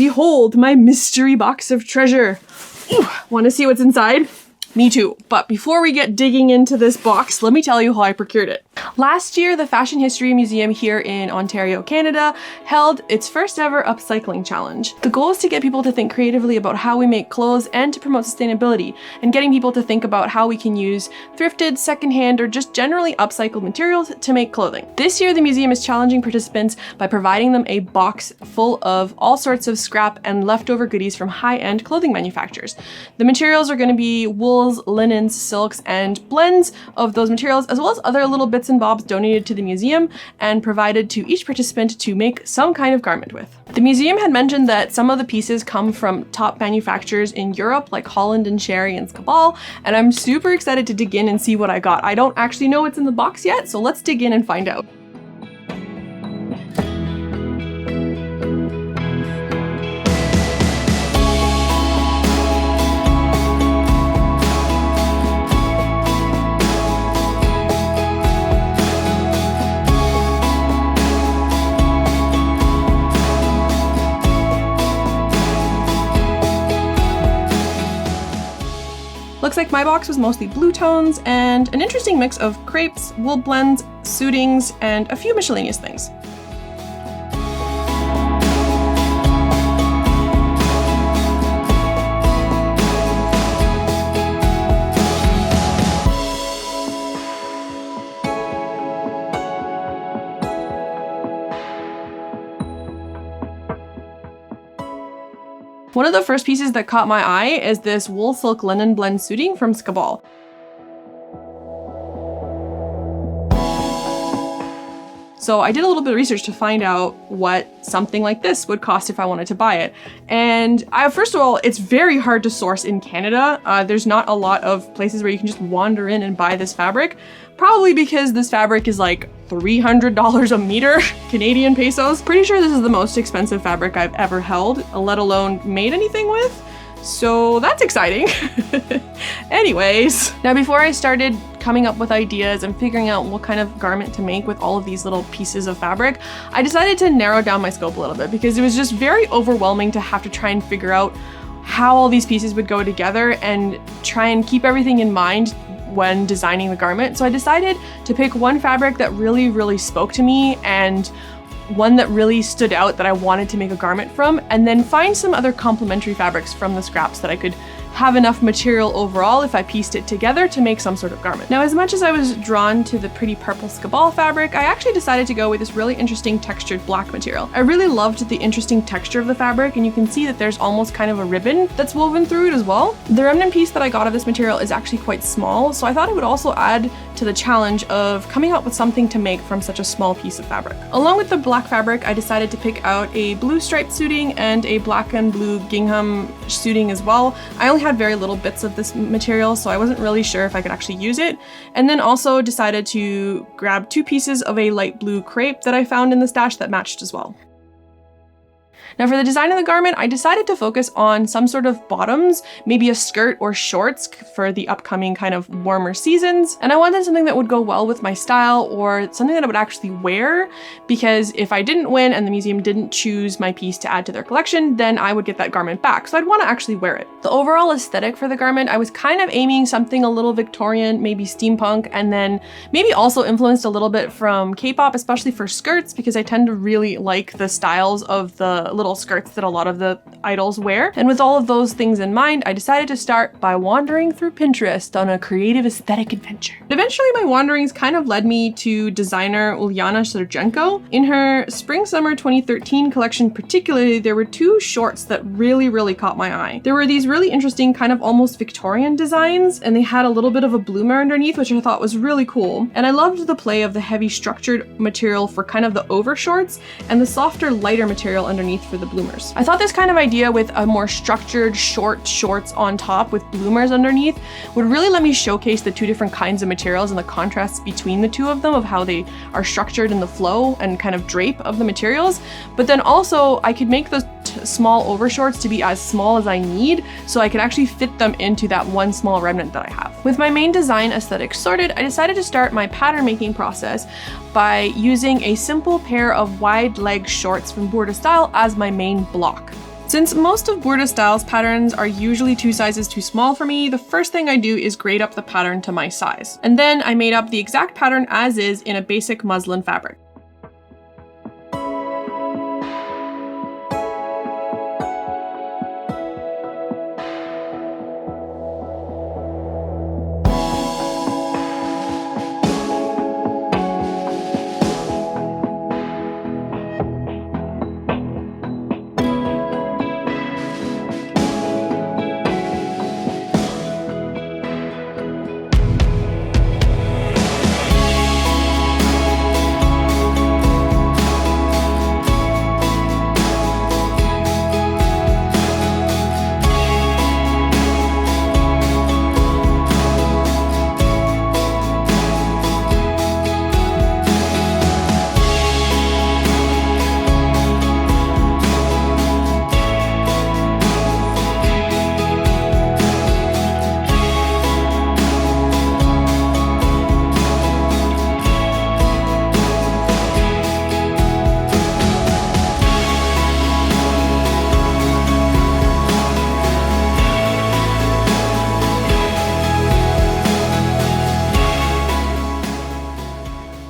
Behold my mystery box of treasure. Want to see what's inside? Me too. But before we get digging into this box, let me tell you how I procured it. Last year, the Fashion History Museum here in Ontario, Canada, held its first ever upcycling challenge. The goal is to get people to think creatively about how we make clothes and to promote sustainability, and getting people to think about how we can use thrifted, secondhand, or just generally upcycled materials to make clothing. This year, the museum is challenging participants by providing them a box full of all sorts of scrap and leftover goodies from high-end clothing manufacturers. The materials are going to be wool, linens, silks, and blends of those materials, as well as other little bits and bobs donated to the museum and provided to each participant to make some kind of garment with. The museum had mentioned that some of the pieces come from top manufacturers in Europe, like Holland and Sherry and Scabal, and I'm super excited to dig in and see what I got. I don't actually know what's in the box yet, so let's dig in and find out. Looks like my box was mostly blue tones and an interesting mix of crepes, wool blends, suitings, and a few miscellaneous things. One of the first pieces that caught my eye is this wool silk linen blend suiting from Scabal. So I did a little bit of research to find out what something like this would cost if I wanted to buy it. And first of all, it's very hard to source in Canada. There's not a lot of places where you can just wander in and buy this fabric, probably because this fabric is like $300 a meter, Canadian pesos. Pretty sure this is the most expensive fabric I've ever held, let alone made anything with. So that's exciting. Anyways, now before I started coming up with ideas and figuring out what kind of garment to make with all of these little pieces of fabric, I decided to narrow down my scope a little bit because it was just very overwhelming to have to try and figure out how all these pieces would go together and try and keep everything in mind when designing the garment. So I decided to pick one fabric that really spoke to me and one that really stood out that I wanted to make a garment from, and then find some other complementary fabrics from the scraps that I could have enough material overall if I pieced it together to make some sort of garment. Now, as much as I was drawn to the pretty purple Scabal fabric, I actually decided to go with this really interesting textured black material. I really loved the interesting texture of the fabric, and you can see that there's almost kind of a ribbon that's woven through it as well. The remnant piece that I got of this material is actually quite small, so I thought it would also add to the challenge of coming up with something to make from such a small piece of fabric. Along with the black fabric, I decided to pick out a blue striped suiting and a black and blue gingham suiting as well. I only had very little bits of this material, so I wasn't really sure if I could actually use it. And then also decided to grab 2 pieces of a light blue crepe that I found in the stash that matched as well. Now for the design of the garment, I decided to focus on some sort of bottoms, maybe a skirt or shorts for the upcoming kind of warmer seasons. And I wanted something that would go well with my style or something that I would actually wear, because if I didn't win and the museum didn't choose my piece to add to their collection, then I would get that garment back. So I'd want to actually wear it. The overall aesthetic for the garment, I was kind of aiming something a little Victorian, maybe steampunk, and then maybe also influenced a little bit from K-pop, especially for skirts, because I tend to really like the styles of the little skirts that a lot of the idols wear. And with all of those things in mind, I decided to start by wandering through Pinterest on a creative aesthetic adventure. Eventually, my wanderings kind of led me to designer Ulyana Sergenko. In her Spring-Summer 2013 collection particularly, there were 2 shorts that really caught my eye. There were these really interesting kind of almost Victorian designs, and they had a little bit of a bloomer underneath, which I thought was really cool. And I loved the play of the heavy structured material for kind of the over shorts and the softer, lighter material underneath for the bloomers. I thought this kind of idea with a more structured short shorts on top with bloomers underneath would really let me showcase the 2 different kinds of materials and the contrasts between the 2 of them, of how they are structured in the flow and kind of drape of the materials. But then also I could make those small overshorts to be as small as I need, so I could actually fit them into that one small remnant that I have. With my main design aesthetic sorted, I decided to start my pattern making process by using a simple pair of wide leg shorts from Border Style as my main block. Since most of Burda Styles patterns are usually 2 sizes too small for me, the first thing I do is grade up the pattern to my size. And then I made up the exact pattern as is in a basic muslin fabric.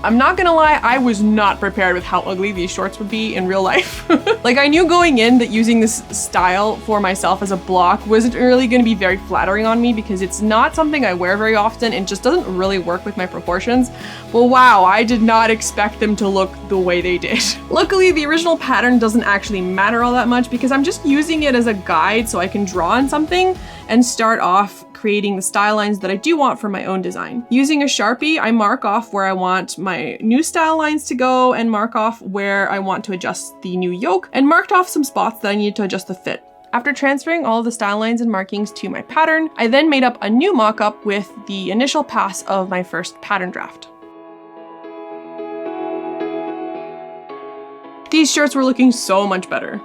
I'm not gonna lie, I was not prepared with how ugly these shorts would be in real life. Like, I knew going in that using this style for myself as a block wasn't really gonna be very flattering on me because it's not something I wear very often and just doesn't really work with my proportions. But wow, I did not expect them to look the way they did. Luckily, the original pattern doesn't actually matter all that much because I'm just using it as a guide so I can draw on something and start off creating the style lines that I do want for my own design. Using a Sharpie, I mark off where I want my new style lines to go and mark off where I want to adjust the new yoke and marked off some spots that I needed to adjust the fit. After transferring all of the style lines and markings to my pattern, I then made up a new mock-up with the initial pass of my first pattern draft. These shirts were looking so much better.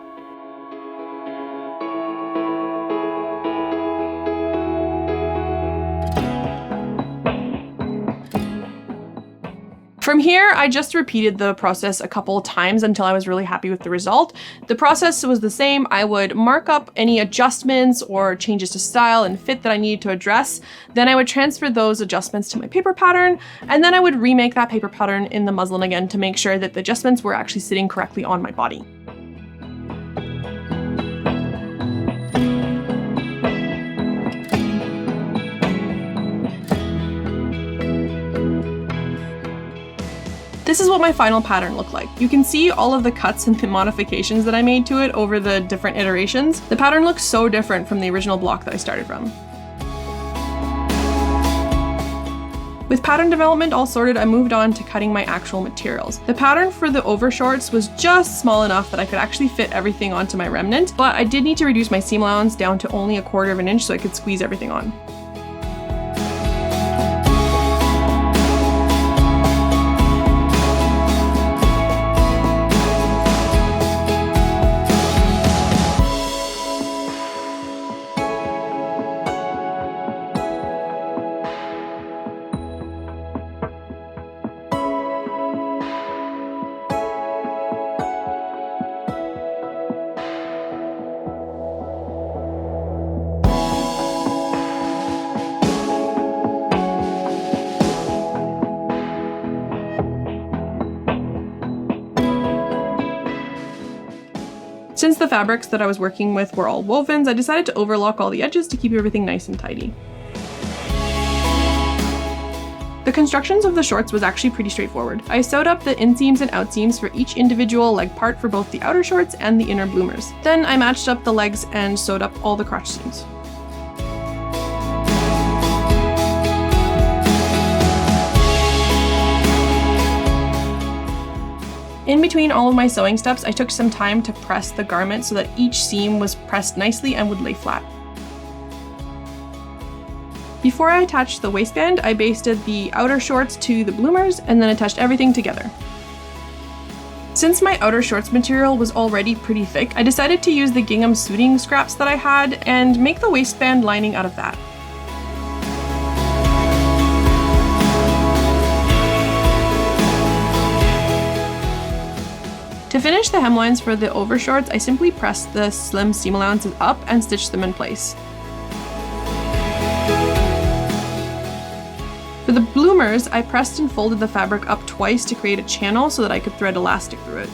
From here, I just repeated the process a couple of times until I was really happy with the result. The process was the same. I would mark up any adjustments or changes to style and fit that I needed to address. Then I would transfer those adjustments to my paper pattern, and then I would remake that paper pattern in the muslin again to make sure that the adjustments were actually sitting correctly on my body. This is what my final pattern looked like. You can see all of the cuts and the modifications that I made to it over the different iterations. The pattern looks so different from the original block that I started from. With pattern development all sorted, I moved on to cutting my actual materials. The pattern for the overshorts was just small enough that I could actually fit everything onto my remnant, but I did need to reduce my seam allowance down to only 1/4 of an inch so I could squeeze everything on. Since the fabrics that I was working with were all wovens, I decided to overlock all the edges to keep everything nice and tidy. The constructions of the shorts was actually pretty straightforward. I sewed up the inseams and outseams for each individual leg part for both the outer shorts and the inner bloomers. Then I matched up the legs and sewed up all the crotch seams. In between all of my sewing steps, I took some time to press the garment so that each seam was pressed nicely and would lay flat. Before I attached the waistband, I basted the outer shorts to the bloomers and then attached everything together. Since my outer shorts material was already pretty thick, I decided to use the gingham suiting scraps that I had and make the waistband lining out of that. To To finish the hemlines for the overshorts, I simply pressed the slim seam allowances up and stitched them in place. For the bloomers, I pressed and folded the fabric up twice to create a channel so that I could thread elastic through it.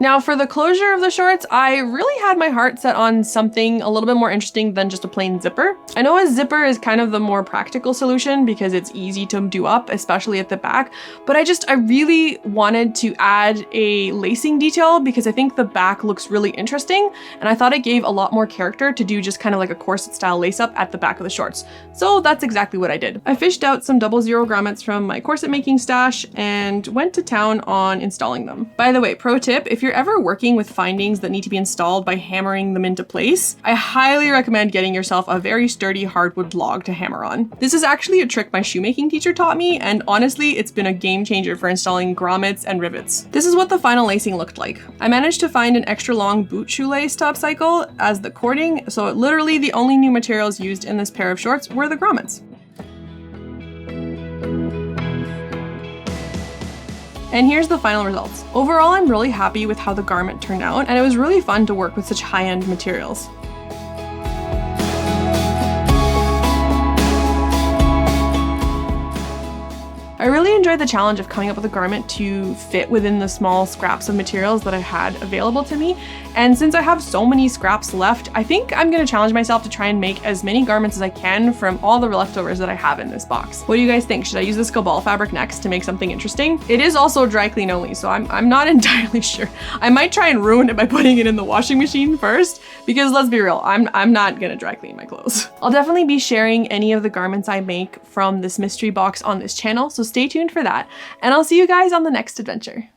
Now for the closure of the shorts, I really had my heart set on something a little bit more interesting than just a plain zipper. I know a zipper is kind of the more practical solution because it's easy to do up, especially at the back, but I really wanted to add a lacing detail because I think the back looks really interesting, and I thought it gave a lot more character to do just kind of like a corset style lace up at the back of the shorts. So that's exactly what I did. I fished out some 00 grommets from my corset making stash and went to town on installing them. By the way, pro tip, if you're ever working with findings that need to be installed by hammering them into place, I highly recommend getting yourself a very sturdy hardwood log to hammer on. This is actually a trick my shoemaking teacher taught me, and honestly, it's been a game changer for installing grommets and rivets. This is what the final lacing looked like. I managed to find an extra long boot shoelace to upcycle as the cording, so literally the only new materials used in this pair of shorts were the grommets. And here's the final results. Overall, I'm really happy with how the garment turned out, and it was really fun to work with such high-end materials. I really enjoyed the challenge of coming up with a garment to fit within the small scraps of materials that I had available to me. And since I have so many scraps left, I think I'm gonna challenge myself to try and make as many garments as I can from all the leftovers that I have in this box. What do you guys think? Should I use the Scabal fabric next to make something interesting? It is also dry clean only, so I'm not entirely sure. I might try and ruin it by putting it in the washing machine first, because let's be real, I'm not gonna dry clean my clothes. I'll definitely be sharing any of the garments I make from this mystery box on this channel, so stay tuned for that, and I'll see you guys on the next adventure.